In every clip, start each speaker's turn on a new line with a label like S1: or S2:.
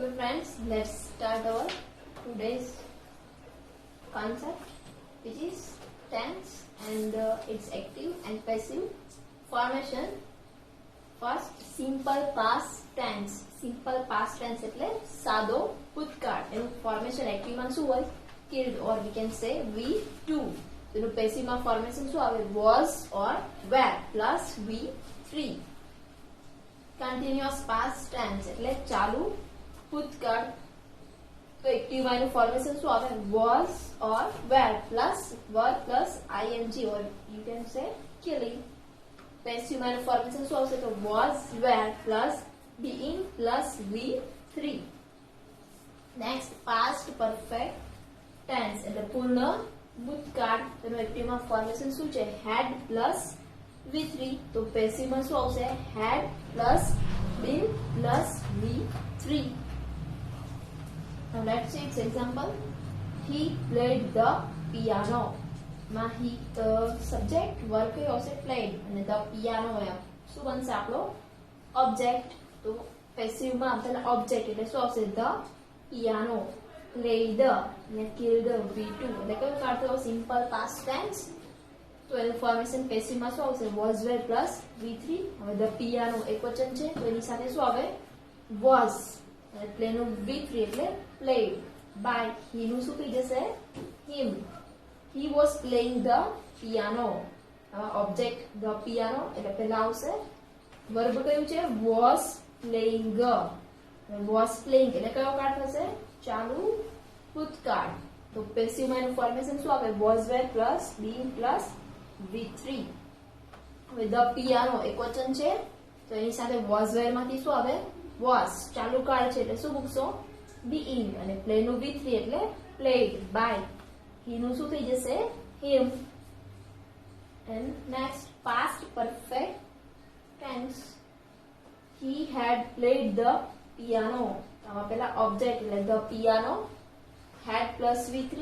S1: Okay friends, let's start our today's concept, which is tense and its active and passive formation. First, simple past tense. Simple past tense એટલે સાદો ભૂતકાળ. એનું formation active માં શું હોય? Killed, or we can say V2. તેનું passive માં formation શું આવે? Was or were plus V3. Continuous past tense એટલે ચાલુ ભૂતકાળ. તો active માં એનું formation શું આવે? Was or were plus ing, or you can say killing. Passive માં એનું formation શું આવશે? તો was, were plus being plus V3. Next, past perfect tense એટલે પૂર્ણ ભૂતકાળ. તેનું active માં formation શું છે? had plus V3. તો passive માં શું આવશે? had plus been plus V3. Now let's see its example. He played the piano. માં he subject verb કયો આવશે? played, અને the piano શું બનશે આપણો? object. તો passive માં આપેલા object એટલે શું આવશે? the piano. played અને killed V2 એટલે કયો કાઢતો? simple past tense. તો એનું formation passive માં શું આવશે? was, were plus V3. હવે the piano એકવચન છે તો એની સાથે શું આવે? was. અને play નું V3 એટલે played by. he નું શું થઈ જશે? him. He was playing the piano. Object the piano એટલે પહેલા આવશે. verb કયું છે? was playing. was playing એટલે કયો કાળ થશે? ચાલુ ભૂતકાળ. તો passive માં એનું formation શું આવે? was, were plus being plus V3. હવે the piano એકવચન છે તો એની સાથે was, were માંથી શું આવે? was. ચાલુ કાળ છે એટલે શું મૂકશો? being. અને play નું V3 એટલે played by. he નું શું થઈ જશે? him. And next, past perfect tense. he had played the piano. આમાં પેલા object એટલે the piano. had plus V3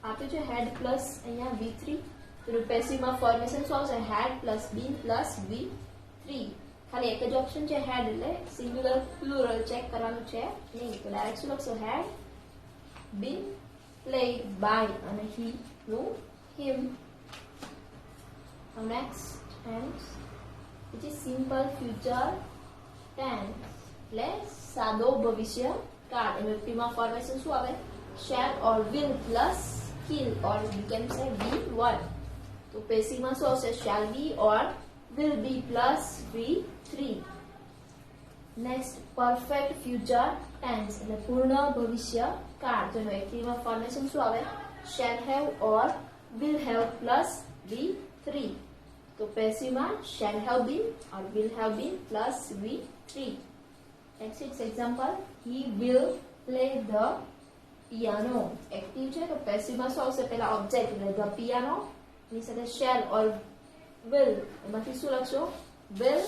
S1: આપ્યું છે. had plus અહીંયા V3. તો passive માં formation શું આવશે? had plus been plus V3. ખાલી એક જ ઓપ્શન છે had એટલે સિંગ્યુલર પ્લુરલ ચેક કરવાનું છે નહીં. તો ડાયરેક્ટ શું લખશો? had been played by અને he નું him. Now next tense, which is simple future tense એટલે સાદો ભવિષ્ય કાળ. એનું active માં formation શું આવે? shall or will plus kill, or you can say V1. તો passive માં શું આવશે? shall be or will be plus V3. Next, perfect future tense એટલે પૂર્ણ ભવિષ્ય કાળ. તો એનું active માં formation શું આવે? shall have or will have plus V3. તો passive માં shall have been or will have been plus V3. Next, its example. he will play the piano. active છે તો passive માં શું આવશે? પેલા object એટલે the piano. એની સાથે shall or will એમાંથી શું લખશો? will.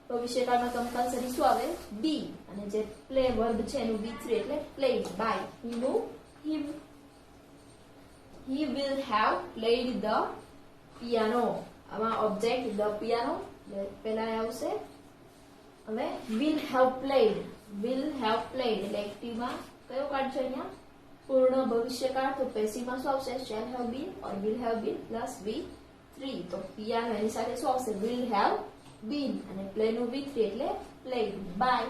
S1: ભવિષ્યકાળમાં કમ્પલસરી શું આવે? be. અને જે play verb છે એનું V3 એટલે played by. he નું him. he will have played the piano. આમાં object the piano પહેલા આવશે. હવે will have played. will have played એટલે active માં કયો કાર્ડ છે અહીંયા? પૂર્ણ ભવિષ્યકાળ. તો passive માં શું આવશે? shall have been or will have been plus V3. તો piano એની સાથે શું આવશે? will have been અને play નું V3 એટલે played by.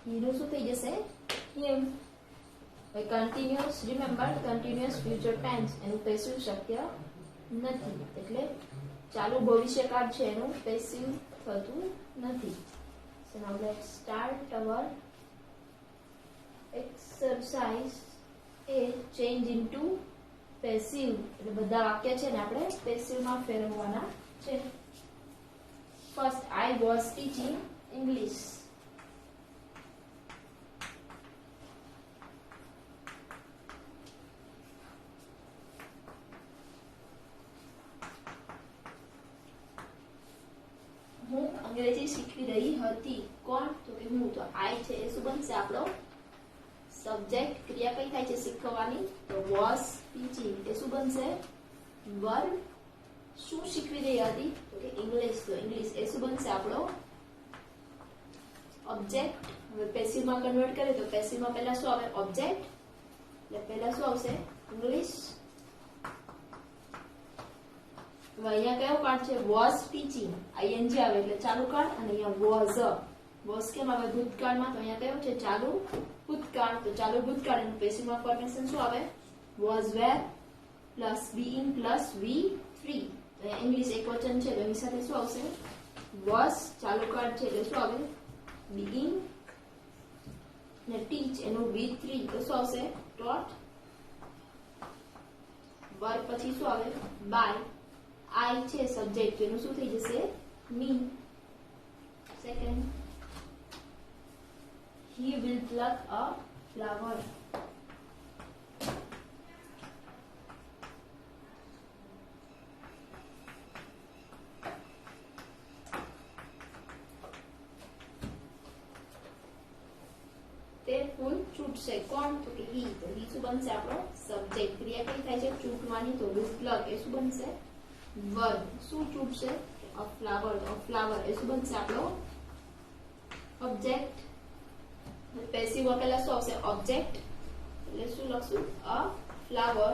S1: he નું શું થઈ જશે? him. હવે continuous, remember continuous future tense એનું passive શક્ય નથી. એટલે ચાલુ ભવિષ્યકાળ છે એનું passive થતું નથી. So now let's start our exercise A, change into passive. એટલે બધા વાક્ય છે ને આપણે passive માં ફેરવવાના છે. First, I was teaching English. હું અંગ્રેજી શીખવી રહી હતી. કોણ? તો કે હું. તો I છે એ શું બનશે આપણો? સબ્જેક્ટ. ક્રિયા કઈ થાય છે શીખવાની? તો was teaching એ શું બનશે? verb. શું શીખવી રહી હતી? તો કે ઇંગ્લિશ. તો ઇંગ્લિશ એ શું બનશે આપણો? ઓબ્જેક્ટ. હવે પેસિવ માં કન્વર્ટ કરીએ તો પેસિવ માં પહેલા શું આવે? ઓબ્જેક્ટ. એટલે પહેલા શું આવશે? ઇંગ્લિશ. હવે અહીંયા કયો કાર્ડ છે? Was teaching. આઈએનજી આવે એટલે ચાલુ કાર્ડ, અને અહીંયા વોઝ. વોઝ કેમ આવે? ભૂતકાળમાં. તો અહીંયા કયો છે? ચાલુ ભૂતકાળ. તો ચાલુ ભૂતકાળ એનું પેસિવ માં ફોર્મેશન શું આવે? Was wear plus being plus V3. તો અહીંયા ઇંગ્લિશ એકવચન છે તો એની સાથે શું આવશે? વોઝ ચાલુ કાર્ડ છે એટલે શું આવે? બીઇંગ. ને ટીચ એનું V3 તો શું આવશે? ટોટ. વર્બ પછી શું આવે? બાય. આઈ છે સબ્જેક્ટ એનું શું થઈ જશે? મી. Second, he will pluck a flower. તે ફૂલ ચૂંટશે. કોણ? તો કે he. તો he શું બનશે? આપણો સબ્જેક્ટ. ક્રિયા કઈ થાય છે? ચૂંટવાની. તો will pluck એ શું બનશે? વર્બ. શું ચૂંટશે? a flower. તો a flower એ શું બનશે? આપણો ઓબ્જેક્ટ. પેસિવ માં પહેલા શું આવશે? ઓબ્જેક્ટ. એટલે શું લખશું? a flower.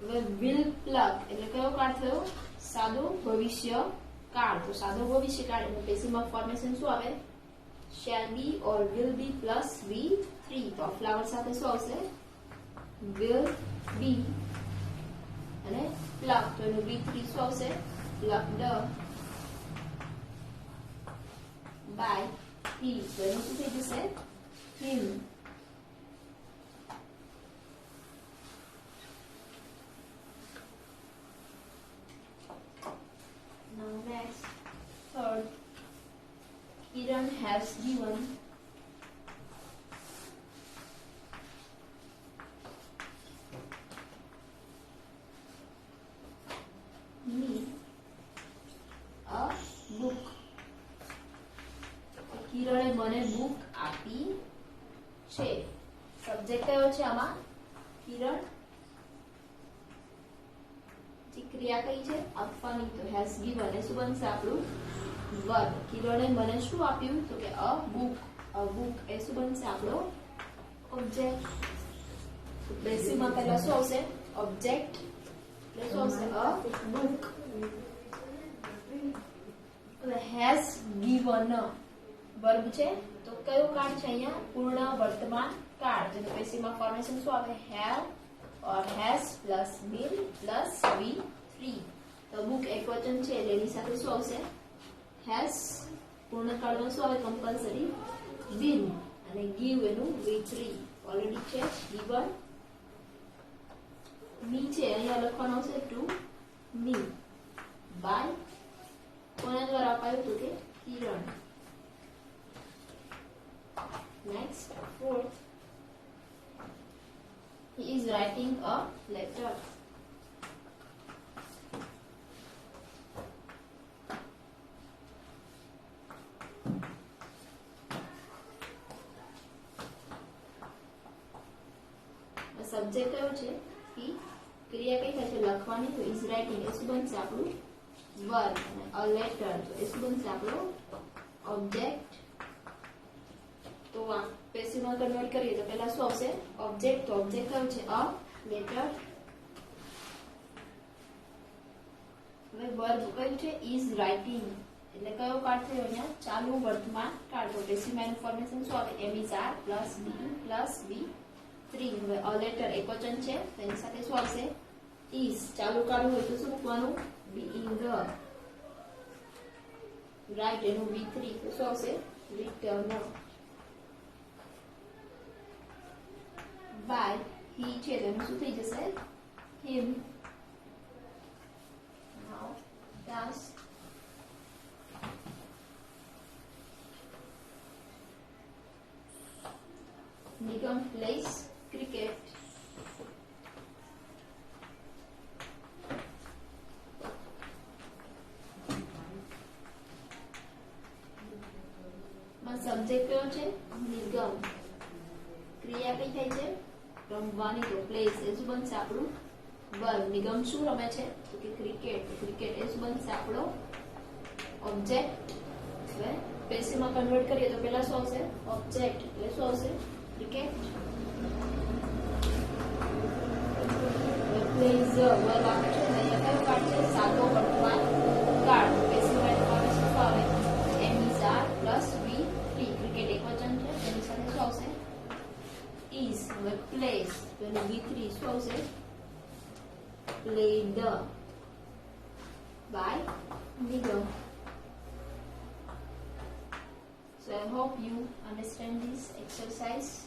S1: હવે will pluck એટલે કયો કાળ થયો? સાદો ભવિષ્ય કાળ. તો સાદો ભવિષ્ય કાળ એનું પેસિવ માં ફોર્મેશન શું આવે? shall be or will be plus V3. તો a flower સાથે શું આવશે? will be. અને pluck તો એનું V3 શું આવશે? plucked by he. તો એનું શું થઈ જશે? him. Now next, third, Kiran has given me a book. કિરણે મને બુક આપી છે. સબ્જેક્ટ કયો છે આમાં? કિરણ. જે ક્રિયા કઈ છે? આપવાની. તો હેઝ ગીવન એ શું બનશે? આપણું વર્બ. કિરણે મને શું આપ્યું? તો કે અ બુક. અ બુક એ શું બનશે? આપણો ઓબ્જેક્ટ. પેસિવ માં પહેલા શું આવશે? ઓબ્જેક્ટ. એટલે શું આવશે? અ બુક. હવે હેઝ ગીવન વર્બ છે તો કયો કાળ છે? અહીંયા પૂર્ણ વર્તમાન કાળ. જેનું પેસિવ માં ફોર્મેશન શું આવે? Have or has plus been plus V3. તો બુક એકવચન છે એટલે એની સાથે શું આવશે? has. પૂર્ણ કાળમાં શું આવે? Compulsory been. અને give એનું V3 ઓલરેડી છે. given. me છે અહીંયા લખવાનું આવશે to me. by કોના દ્વારા અપાયું? તો કે કિરણ. Next, fourth, he is writing a letter. Subject કયો છે? he. ક્રિયા કઈ થાય છે? લખવાની. તો is writing એ શું બનશે? આપણું વર્બ. અને a letter તો એ શું બનશે? આપણો ઓબ્જેક્ટ. તો આ પેસિવ માં કન્વર્ટ કરીએ તો પહેલા શું આવશે? ઓબ્જેક્ટ. તો ઓબ્જેક્ટ કયો છે? A letter. હવે વર્બ કયું છે? Is writing. એટલે કયો કાળ થયો અહીંયા? ચાલુ વર્તમાન કાળ. તો પેસિવ માં ઇન્ફોર્મેશન શું આવે? Am is are plus be plus V3. હવે અ લેટર એકવચન છે તો એની સાથે શું આવશે? ઇઝ. ચાલુ કાળ હોય તો શું મૂકવાનું? બીઇંગ. રાઇટ એનું V3 તો શું આવશે? રિટર્ન. by he છે તો એનું શું થઈ જશે? him. now does Nigam plays cricket. માં સબ્જેક્ટ કયો છે? નિગમ. ક્રિયા કઈ થાય છે? રમવાની. તો પ્લેસ એ શું બનશે? આપણું વર્બ. નિગમ શું રમે છે? તો કે ક્રિકેટ. ક્રિકેટ એ શું બનશે? આપણો ઓબ્જેક્ટ. હવે પેસિવમાં કન્વર્ટ કરીએ તો પેલા શું આવશે? ઓબ્જેક્ટ એટલે શું આવશે? ક્રિકેટ. પ્લેઝ વર્બ આપે છે અહીંયા કયો કાર્ડ છે? સાદો વર્તમાન કાર્ડ. પેસિવ ઇન્ફોર્મેશન શું આવે? Am is are plus V T. Cricket એકવચન છે તેની સાથે શું આવશે? ઇઝ. હવે પ્લેસ પેલું V3 શું આવશે? played by Nigar. So I hope you understand this exercise.